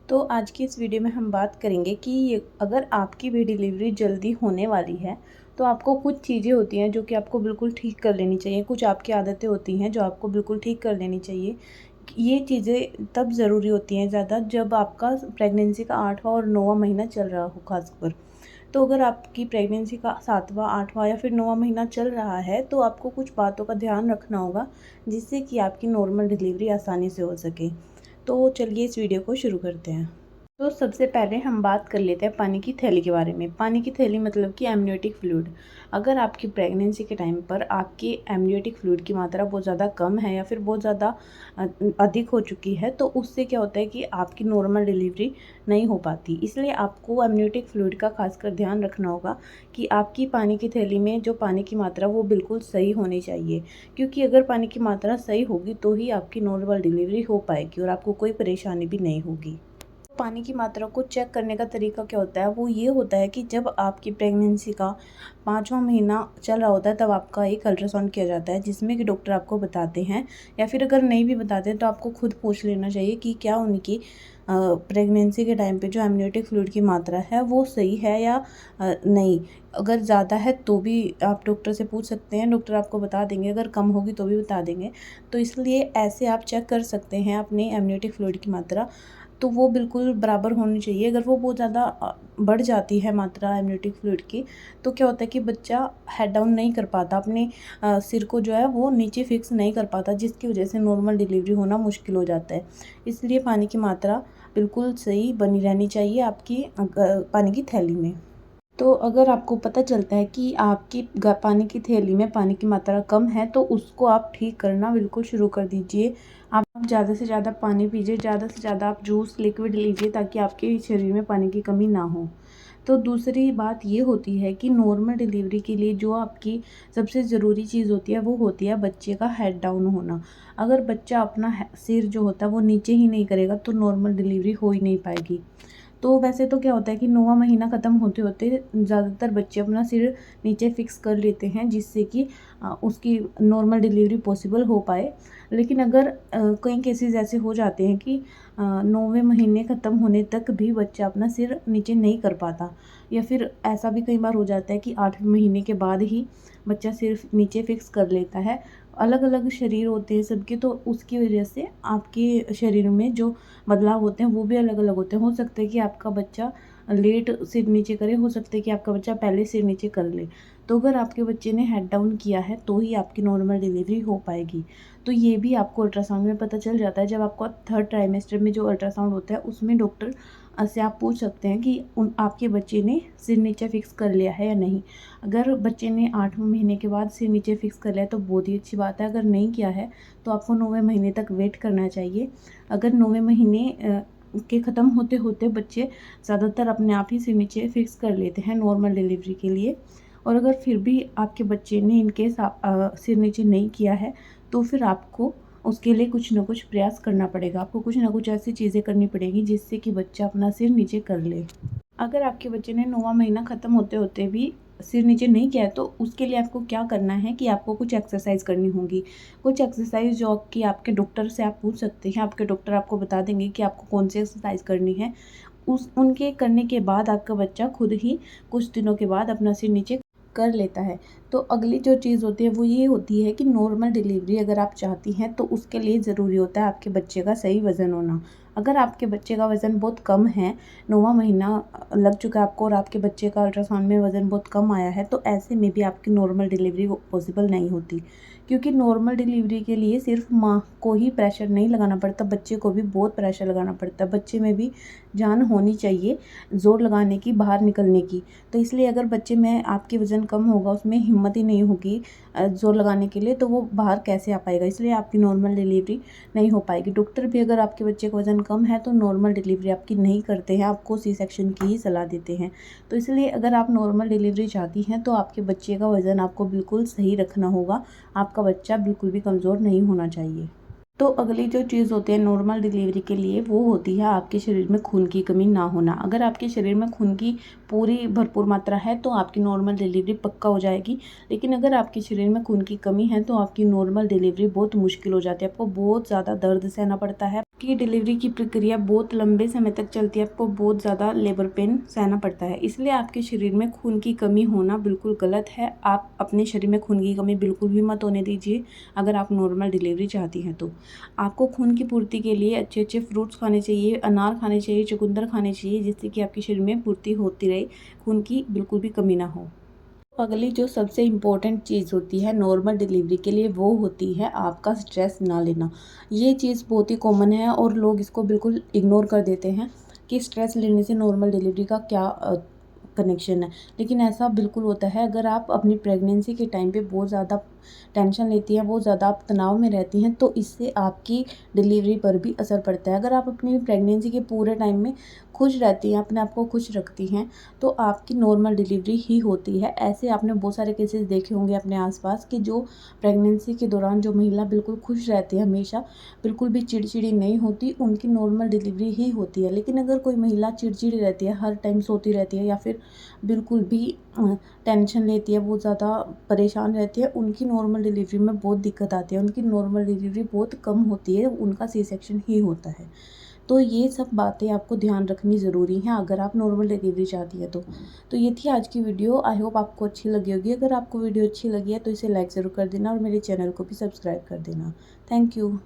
तो आज की इस वीडियो में हम बात करेंगे कि अगर आपकी भी डिलीवरी जल्दी होने वाली है तो आपको कुछ चीज़ें होती हैं जो कि आपको बिल्कुल ठीक कर लेनी चाहिए। कुछ आपकी आदतें होती हैं जो आपको बिल्कुल ठीक कर लेनी चाहिए। ये चीज़ें तब ज़रूरी होती हैं ज़्यादा जब आपका प्रेगनेंसी का 8वां और 9वां महीना चल रहा हो खासकर। तो अगर आपकी प्रेगनेंसी का 7वां 8वां या फिर 9वां महीना चल रहा है तो आपको कुछ बातों का ध्यान रखना होगा जिससे कि आपकी नॉर्मल डिलीवरी आसानी से हो सके। तो चलिए इस वीडियो को शुरू करते हैं। तो सबसे पहले हम बात कर लेते हैं पानी की थैली के बारे में। पानी की थैली मतलब कि एमनियोटिक फ्लूइड। अगर आपकी प्रेगनेंसी के टाइम पर आपकी एमनियोटिक फ्लूइड की मात्रा बहुत ज़्यादा कम है या फिर बहुत ज़्यादा अधिक हो चुकी है तो उससे क्या होता है कि आपकी नॉर्मल डिलीवरी नहीं हो पाती। इसलिए आपको एमनियोटिक फ्लूइड का खासकर ध्यान रखना होगा कि आपकी पानी की थैली में जो पानी की मात्रा वो बिल्कुल सही होनी चाहिए, क्योंकि अगर पानी की मात्रा सही होगी तो ही आपकी नॉर्मल डिलीवरी हो पाएगी और आपको कोई परेशानी भी नहीं होगी। पानी की मात्रा को चेक करने का तरीका क्या होता है, वो ये होता है कि जब आपकी प्रेगनेंसी का 5वां महीना चल रहा होता है तब आपका एक अल्ट्रासाउंड किया जाता है जिसमें कि डॉक्टर आपको बताते हैं, या फिर अगर नहीं भी बताते तो आपको खुद पूछ लेना चाहिए कि क्या उनकी प्रेगनेंसी के टाइम पे जो एमनियोटिक फ्लूइड की मात्रा है वो सही है या नहीं। अगर ज़्यादा है तो भी आप डॉक्टर से पूछ सकते हैं, डॉक्टर आपको बता देंगे। अगर कम होगी तो भी बता देंगे। तो इसलिए ऐसे आप चेक कर सकते हैं अपनी एमनियोटिक फ्लूइड की मात्रा। तो वो बिल्कुल बराबर होनी चाहिए। अगर वो बहुत ज़्यादा बढ़ जाती है मात्रा एमनियोटिक फ्लूइड की तो क्या होता है कि बच्चा हेड डाउन नहीं कर पाता, अपने सिर को जो है वो नीचे फिक्स नहीं कर पाता, जिसकी वजह से नॉर्मल डिलीवरी होना मुश्किल हो जाता है। इसलिए पानी की मात्रा बिल्कुल सही बनी रहनी चाहिए आपकी पानी की थैली में। तो अगर आपको पता चलता है कि आपकी पानी की थैली में पानी की मात्रा कम है तो उसको आप ठीक करना बिल्कुल शुरू कर दीजिए। आप ज़्यादा से ज़्यादा पानी पीजिए, ज़्यादा से ज़्यादा आप जूस लिक्विड लीजिए ताकि आपके शरीर में पानी की कमी ना हो। तो दूसरी बात ये होती है कि नॉर्मल डिलीवरी के लिए जो आपकी सबसे ज़रूरी चीज़ होती है वो होती है बच्चे का हेड डाउन होना। अगर बच्चा अपना सिर जो होता है वो नीचे ही नहीं करेगा तो नॉर्मल डिलीवरी हो ही नहीं पाएगी। तो वैसे तो क्या होता है कि 9वां महीना ख़त्म होते होते ज़्यादातर बच्चे अपना सिर नीचे फ़िक्स कर लेते हैं जिससे कि उसकी नॉर्मल डिलीवरी पॉसिबल हो पाए। लेकिन अगर कई केसेस ऐसे हो जाते हैं कि 9वें महीने ख़त्म होने तक भी बच्चा अपना सिर नीचे नहीं कर पाता, या फिर ऐसा भी कई बार हो जाता है कि 8वें महीने के बाद ही बच्चा सिर्फ नीचे फ़िक्स कर लेता है। अलग अलग शरीर होते हैं सबके, तो उसकी वजह से आपके शरीर में जो बदलाव होते हैं वो भी अलग अलग होते हैं। हो सकता है कि आपका बच्चा लेट सिर नीचे करे, हो सकता है कि आपका बच्चा पहले सिर नीचे कर ले। तो अगर आपके बच्चे ने हेड डाउन किया है तो ही आपकी नॉर्मल डिलीवरी हो पाएगी। तो ये भी आपको अल्ट्रासाउंड में पता चल जाता है। जब आपका 3rd ट्राइमेस्टर में जो अल्ट्रासाउंड होता है उसमें डॉक्टर से आप पूछ सकते हैं कि आपके बच्चे ने सिर नीचे फिक्स कर लिया है या नहीं। अगर बच्चे ने 8वें महीने के बाद सिर नीचे फिक्स कर लिया है तो बहुत ही अच्छी बात है। अगर नहीं किया है तो आपको 9वें महीने तक वेट करना चाहिए। अगर 9वें महीने के ख़त्म होते होते बच्चे ज़्यादातर अपने आप ही सिर नीचे फिक्स कर लेते हैं नॉर्मल डिलीवरी के लिए। और अगर फिर भी आपके बच्चे ने इनकेस सिर नीचे नहीं किया है तो फिर आपको उसके लिए कुछ ना कुछ प्रयास करना पड़ेगा। आपको कुछ ना कुछ ऐसी चीज़ें करनी पड़ेगी जिससे कि बच्चा अपना सिर नीचे कर ले। अगर आपके बच्चे ने 9वां महीना ख़त्म होते होते भी सिर नीचे नहीं किया है तो उसके लिए आपको क्या करना है कि आपको कुछ एक्सरसाइज करनी होगी। कुछ एक्सरसाइज जो कि आपके डॉक्टर से आप पूछ सकते हैं। आपके डॉक्टर आपको बता देंगे कि आपको कौन सी एक्सरसाइज करनी है। उनके करने के बाद आपका बच्चा खुद ही कुछ दिनों के बाद अपना सिर नीचे कर लेता है। तो अगली जो चीज़ होती है वो ये होती है कि नॉर्मल डिलीवरी अगर आप चाहती हैं तो उसके लिए ज़रूरी होता है आपके बच्चे का सही वज़न होना। अगर आपके बच्चे का वज़न बहुत कम है, 9वां महीना लग चुका है आपको और आपके बच्चे का अल्ट्रासाउंड में वज़न बहुत कम आया है, तो ऐसे में भी आपकी नॉर्मल डिलीवरी पॉसिबल नहीं होती। क्योंकि नॉर्मल डिलीवरी के लिए सिर्फ माँ को ही प्रेशर नहीं लगाना पड़ता, बच्चे को भी बहुत प्रेशर लगाना पड़ता है। बच्चे में भी जान होनी चाहिए ज़ोर लगाने की, बाहर निकलने की। तो इसलिए अगर बच्चे में आपके वज़न कम होगा, उसमें हिम्मत ही नहीं होगी ज़ोर लगाने के लिए, तो वो बाहर कैसे आ पाएगा। इसलिए आपकी नॉर्मल डिलीवरी नहीं हो पाएगी। डॉक्टर भी अगर आपके बच्चे का वज़न कम है तो नॉर्मल डिलीवरी आपकी नहीं करते हैं, आपको सी सेक्शन की ही सलाह देते हैं। तो इसलिए अगर आप नॉर्मल डिलीवरी चाहती हैं तो आपके बच्चे का वज़न आपको बिल्कुल सही रखना होगा। आपका बच्चा बिल्कुल भी कमज़ोर नहीं होना चाहिए। तो अगली जो चीज़ होती है नॉर्मल डिलीवरी के लिए वो होती है आपके शरीर में खून की कमी ना होना। अगर आपके शरीर में खून की पूरी भरपूर मात्रा है तो आपकी नॉर्मल डिलीवरी पक्का हो जाएगी। लेकिन अगर आपके शरीर में खून की कमी है तो आपकी नॉर्मल डिलीवरी बहुत मुश्किल हो जाती है। आपको बहुत ज़्यादा दर्द सहना पड़ता है, कि डिलीवरी की प्रक्रिया बहुत लंबे समय तक चलती है, आपको बहुत ज़्यादा लेबर पेन सहना पड़ता है, इसलिए आपके शरीर में खून की कमी होना बिल्कुल गलत है। आप अपने शरीर में खून की कमी बिल्कुल भी मत होने दीजिए। अगर आप नॉर्मल डिलीवरी चाहती हैं तो आपको खून की पूर्ति के लिए अच्छे अच्छे फ्रूट्स खाने चाहिए, अनार खाने चाहिए, चुकंदर खाने चाहिए, जिससे कि आपके शरीर में पूर्ति होती रहे, खून की बिल्कुल भी कमी ना हो। अगली जो सबसे इम्पोर्टेंट चीज़ होती है नॉर्मल डिलीवरी के लिए, वो होती है आपका स्ट्रेस ना लेना। ये चीज़ बहुत ही कॉमन है और लोग इसको बिल्कुल इग्नोर कर देते हैं कि स्ट्रेस लेने से नॉर्मल डिलीवरी का क्या कनेक्शन है। लेकिन ऐसा बिल्कुल होता है। अगर आप अपनी प्रेगनेंसी के टाइम पे बहुत ज़्यादा टेंशन लेती हैं, बहुत ज़्यादा आप तनाव में रहती हैं, तो इससे आपकी डिलीवरी पर भी असर पड़ता है। अगर आप अपनी प्रेगनेंसी के पूरे टाइम में खुश रहती हैं, अपने आप को खुश रखती हैं, तो आपकी नॉर्मल डिलीवरी ही होती है। ऐसे आपने बहुत सारे केसेस देखे होंगे अपने आसपास कि जो प्रेगनेंसी के दौरान जो महिला बिल्कुल खुश रहती है, हमेशा बिल्कुल भी चिड़चिड़ी नहीं होती, उनकी नॉर्मल डिलीवरी ही होती है। लेकिन अगर कोई महिला चिड़चिड़ी रहती है, हर टाइम सोती रहती है, या फिर बिल्कुल भी टेंशन लेती है, बहुत ज़्यादा परेशान रहती है, उनकी नॉर्मल डिलीवरी में बहुत दिक्कत आती है। उनकी नॉर्मल डिलीवरी बहुत कम होती है, उनका सी सेक्शन ही होता है। तो ये सब बातें आपको ध्यान रखनी ज़रूरी हैं अगर आप नॉर्मल डिलीवरी चाहती हैं तो ये थी आज की वीडियो। आई होप आपको अच्छी लगी होगी। अगर आपको वीडियो अच्छी लगी है तो इसे लाइक ज़रूर कर देना और मेरे चैनल को भी सब्सक्राइब कर देना। Thank you.